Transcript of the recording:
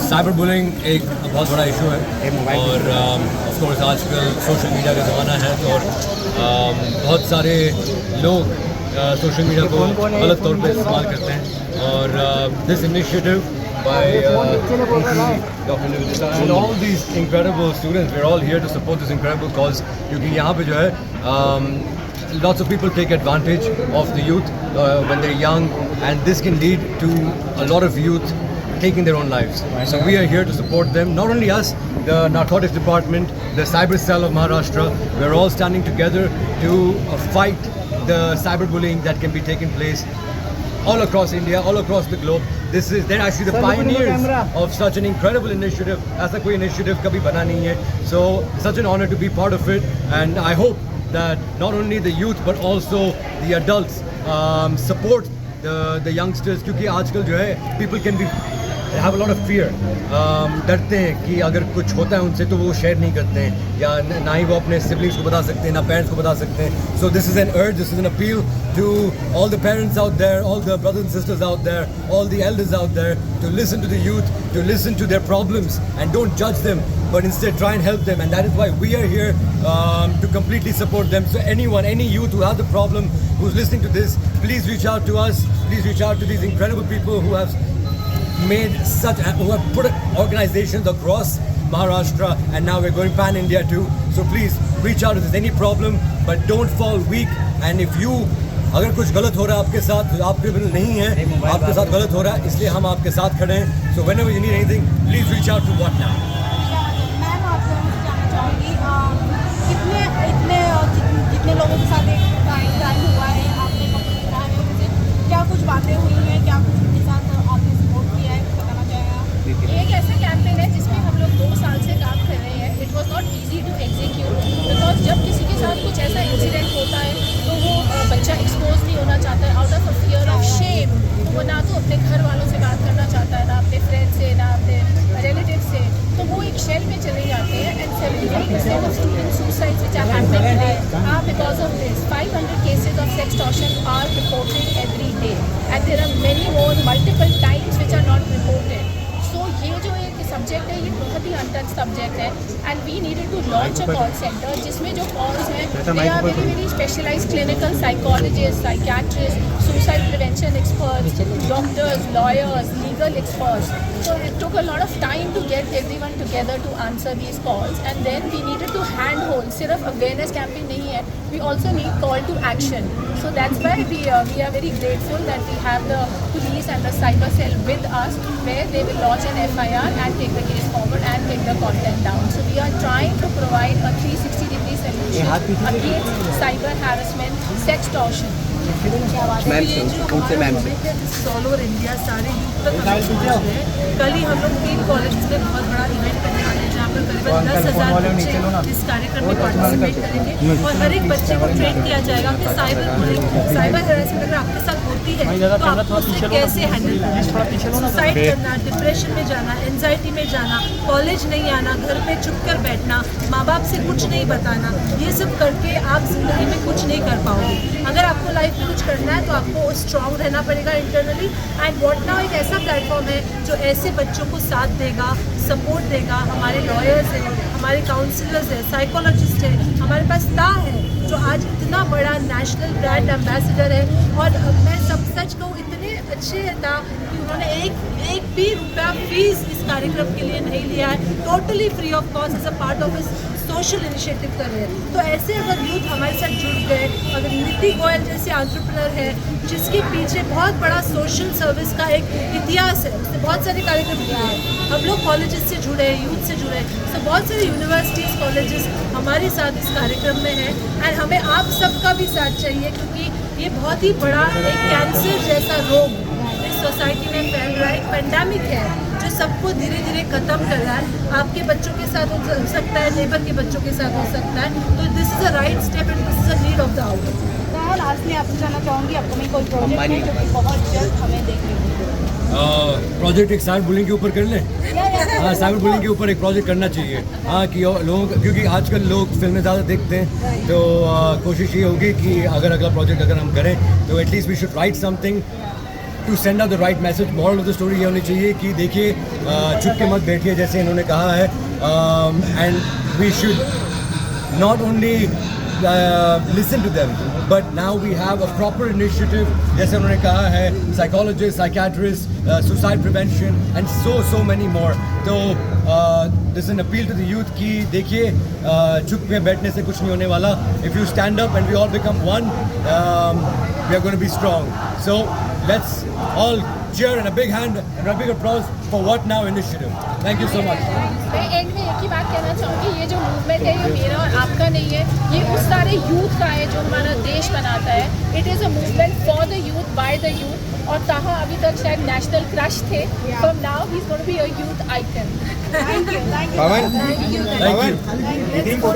Cyber bullying एक बहुत बड़ा इशू है और ऑफ कोर्स आजकल सोशल मीडिया का ज़माना है तो बहुत सारे लोग सोशल मीडिया को गलत तौर पे इस्तेमाल करते हैं और this initiative by Dr. Nivedita and all these incredible students, we're all here to support this incredible cause क्योंकि यहाँ पे जो है lots of people take advantage of the youth when they're young and this can lead to a lot of youth taking their own lives. So we are here to support them, not only us, the Narcotics Department, the Cyber Cell of Maharashtra, we're all standing together to fight the cyberbullying that can be taking place all across India, all across the globe. They're actually the pioneers of such an incredible initiative. ऐसा कोई initiative कभी बना नहीं है. So such an honor to be part of it, and I hope that not only the youth but also the adults support the youngsters क्योंकि आजकल जो है people can be have a lot of fear. डरते हैं कि अगर कुछ होता है उनसे तो वो शेयर नहीं करते हैं या ना ही वो अपने सिबलिंग्स को बता सकते हैं ना पेरेंट्स को बता सकते हैं. So this is an urge, this is an appeal to all the parents out there, all the brothers and sisters out there, all the elders out there to listen to the youth, to listen to their problems and don't judge them but instead try and help them, and that is why we are here to completely support them. So anyone, any youth who has a problem, who's listening to this, please reach out to us, please reach out to these incredible people who have made who have put organizations across Maharashtra and now we're going pan India too. So please reach out if there's any problem but don't fall weak, and if you अगर कुछ गलत हो रहा है आपके साथ तो आप क्रिमिनल नहीं है, आपके साथ गलत हो रहा है इसलिए हम आपके साथ खड़े हैं. So whenever you need anything please reach out to What Now. Ma'am आपसे जानना चाहूँगी जितने लोगों के साथ एक क्राइम हुआ है आपने कंप्लेंट करा है उनसे क्या कुछ बातें हुई हैं, क्या कुछ उनके साथ आपने सपोर्ट किया है, बताना चाहेगा. एक ऐसा कैंपेन है जिसमें हम लोग 2 साल से काम कर रहे हैं. It was not easy to execute because जब किसी के साथ कुछ ऐसा इंसिडेंट होता है तो वो बच्चा एक्सपोज नहीं होना चाहता है out of a fear of shame. वो ना तो अपने घर वालों से बात करना चाहता है, ना अपने फ्रेंड से, ना अपने रिलेटिव से, तो वो एक शेल में चले जाते हैं. And 75% of student suicides which are happening are because of this. 500 cases of sextortion are reported every day and there are many more multiple times which are not reported. So ये जो एक subject है ये बहुत ही untouch subject है and we needed to launch a call centre जिसमें जो कॉल्स हैं they are very very specialised clinical psychologist, psychiatrist, suicide prevention experts, doctors, lawyers, legal experts. So it took a lot of time to get everyone together to answer these calls and then we needed to handhold. सिर्फ awareness campaign नहीं है, we also need call to action. So that's why we are very grateful that we have the police and the cyber cell with us where they will launch an FIR and take the case forward and take the content down. So we are trying to provide a 360-degree solution against cyber harassment, sextortion. All over India सारे youth तक पहुँच गए. कल ही हम लोग 3 college में बहुत बड़ा इवेंट करने वाले हैं जहाँ पर करीबन 10,000 बच्चे इस कार्यक्रम में पार्टिसिपेट करेंगे और हर एक बच्चे को ट्रेन किया जाएगा कि साइबर हैरेसमेंट अगर आपके साथ होती है तो आपको उससे कैसे हैंडल करना है. सुसाइड करना, डिप्रेशन में जाना, एंजाइटी में जाना, कॉलेज नहीं आना, घर पे चुप कर बैठना, माँ बाप से कुछ नहीं बताना, ये सब करके आप जिंदगी में कुछ नहीं कर पाओगे. अगर आपको लाइफ में कुछ करना है तो आपको स्ट्रांग रहना पड़ेगा इंटरनली. एंड व्हाट नाउ एक ऐसा प्लेटफॉर्म है जो ऐसे बच्चों को साथ देगा, सपोर्ट देगा. हमारे लॉयर्स हैं, हमारे काउंसलर्स हैं, साइकोलॉजिस्ट हैं, हमारे पास ता है जो आज इतना बड़ा नेशनल ब्रांड एम्बेसडर है. और मैं सब सच कहूँ इतने अच्छे था कि उन्होंने एक भी रुपया फीस इस कार्यक्रम के लिए नहीं लिया है. Totally free of cost as a part of इस सोशल इनिशिएटिव कर रहे हैं. तो ऐसे अगर यूथ हमारे साथ जुड़ गए, अगर नीति गोयल जैसे एंटरप्रेन्योर है जिसके पीछे बहुत बड़ा सोशल सर्विस का एक इतिहास है, उसने बहुत सारे कार्यक्रम किए हैं. हम लोग कॉलेजेस से जुड़े हैं, यूथ से जुड़े हैं. तो बहुत सारे यूनिवर्सिटीज़, कॉलेजेस हमारे साथ इस कार्यक्रम में हैं एंड हमें आप सबका भी साथ चाहिए क्योंकि ये बहुत ही बड़ा एक कैंसर जैसा रोग इस सोसाइटी में फैल रहा है. एक पेंडेमिक है जो सबको धीरे धीरे ख़त्म कर रहा है. आपके बच्चों के साथ हो सकता है, नेबर के बच्चों के साथ हो सकता है. तो this is a right step and this is a need of the hour. Last में आपसे जानना चाहूँगी अपकमिंग कोई प्रोजेक्ट है जो कि बहुत जल्द हमें देखने को मिलेगा. प्रोजेक्ट एक साइबर बुलिंग के ऊपर कर लें. हाँ, साइबर बुलिंग के ऊपर एक प्रोजेक्ट करना चाहिए. हाँ कि लोगों क्योंकि आजकल लोग फिल्में ज़्यादा देखते हैं तो कोशिश ये होगी कि अगर अगला प्रोजेक्ट अगर हम करें तो at least we should write something to send out the right message. Moral of the story ये होनी चाहिए कि देखिए चुप के मत बैठिए, जैसे इन्होंने कहा है, and we should not only listen to them, but now we have a proper initiative, जैसे उन्होंने कहा है, psychologists, psychiatrists, suicide prevention and so many more. तो this is an appeal to the youth कि देखिए चुप में बैठने से कुछ नहीं होने वाला. If you stand up and we all become one, we are going to be strong. So let's all cheer and a big hand and a big applause for What Now initiative. Thank you so much. मैं and में एक ही बात कहना चाहूँगी, ये जो movement है ये मेरा और आपका नहीं है, ये उस सारे यूथ का है जो हमारा देश बनाता है. It is a movement for the youth, by the youth. और ताहा अभी तक शायद नेशनल क्रश थे, from now he is going to be a youth icon. Thank you. Thank you.